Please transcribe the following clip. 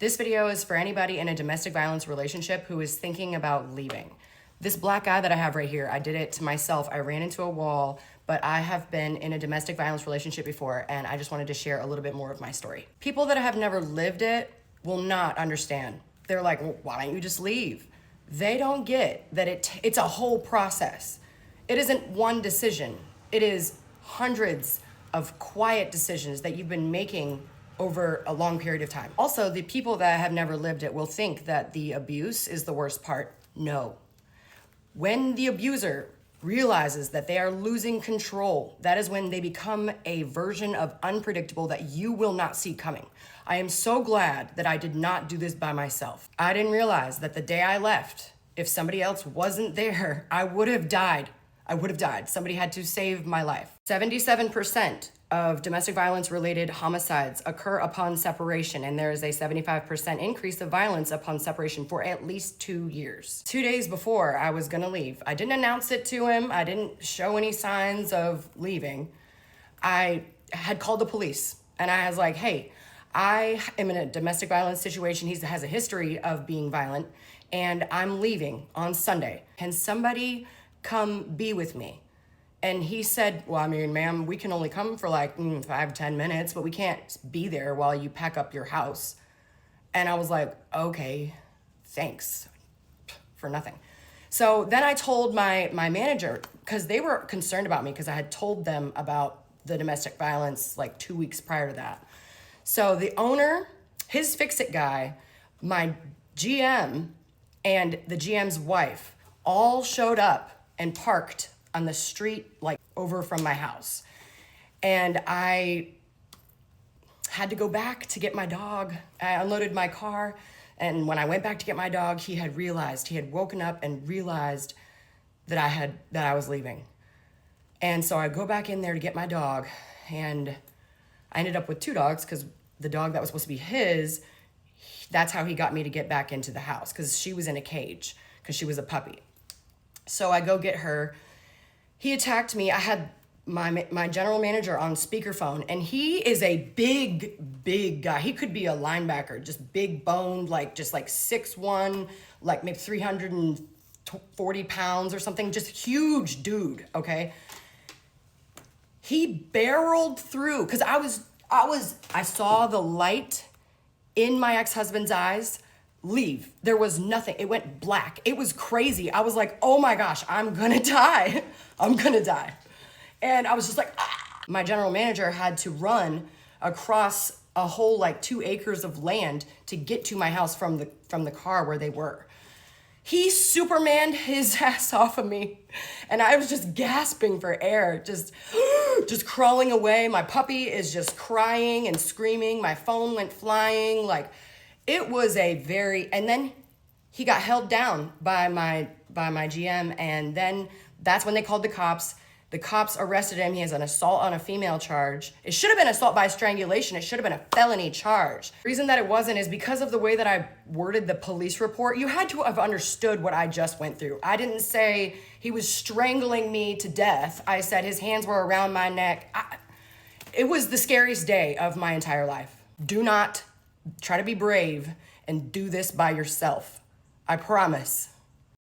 This video is for anybody in a domestic violence relationship who is thinking about leaving. This black eye that I have right here, I did it to myself. I ran into a wall, but I have been in a domestic violence relationship before, and I just wanted to share a little bit more of my story. People that have never lived it will not understand. They're like, well, why don't you just leave? They don't get that it's a whole process. It isn't one decision. It is hundreds of quiet decisions that you've been making over a long period of time. Also, the people that have never lived it will think that the abuse is the worst part. No. When the abuser realizes that they are losing control, that is when they become a version of unpredictable that you will not see coming. I am so glad that I did not do this by myself. I didn't realize that the day I left, if somebody else wasn't there, I would have died. Somebody had to save my life. 77% of domestic violence related homicides occur upon separation, and there is a 75% increase of violence upon separation for at least 2 years. 2 days before I was gonna leave, I didn't announce it to him. I didn't show any signs of leaving. I had called the police and I was like, hey, I am in a domestic violence situation. He has a history of being violent and I'm leaving on Sunday. Can somebody come be with me? And he said, well, I mean, ma'am, we can only come for like 5-10 minutes, but we can't be there while you pack up your house. And I was like, okay, thanks for nothing. So then I told my manager, because they were concerned about me because I had told them about the domestic violence like 2 weeks prior to that. So the owner, his fix-it guy, my GM, and the GM's wife all showed up and parked on the street, like over from my house. And I had to go back to get my dog. I unloaded my car. And when I went back to get my dog, he had woken up and realized that I was leaving. And so I go back in there to get my dog, and I ended up with 2 dogs because the dog that was supposed to be his, that's how he got me to get back into the house, because she was in a cage because she was a puppy. So I go get her. He attacked me. I had my general manager on speakerphone, and he is a big guy. He could be a linebacker, just big boned, just like 6'1", like maybe 340 pounds or something, just huge dude, okay? He barreled through, because I saw the light in my ex-husband's eyes leave. There was nothing. It went black. It was crazy. I was like, oh my gosh, I'm gonna die. I'm gonna die. And I was just like, ah. My general manager had to run across a whole 2 acres of land to get to my house from the car where they were. He Supermaned his ass off of me, and I was just gasping for air, just crawling away. My puppy is just crying and screaming. My phone went flying. It was and then he got held down by my GM, and then that's when they called the cops. The cops arrested him. He has an assault on a female charge. It should have been assault by strangulation. It should have been a felony charge. The reason that it wasn't is because of the way that I worded the police report. You had to have understood what I just went through. I didn't say he was strangling me to death. I said his hands were around my neck. It was the scariest day of my entire life. Do not try to be brave and do this by yourself. I promise.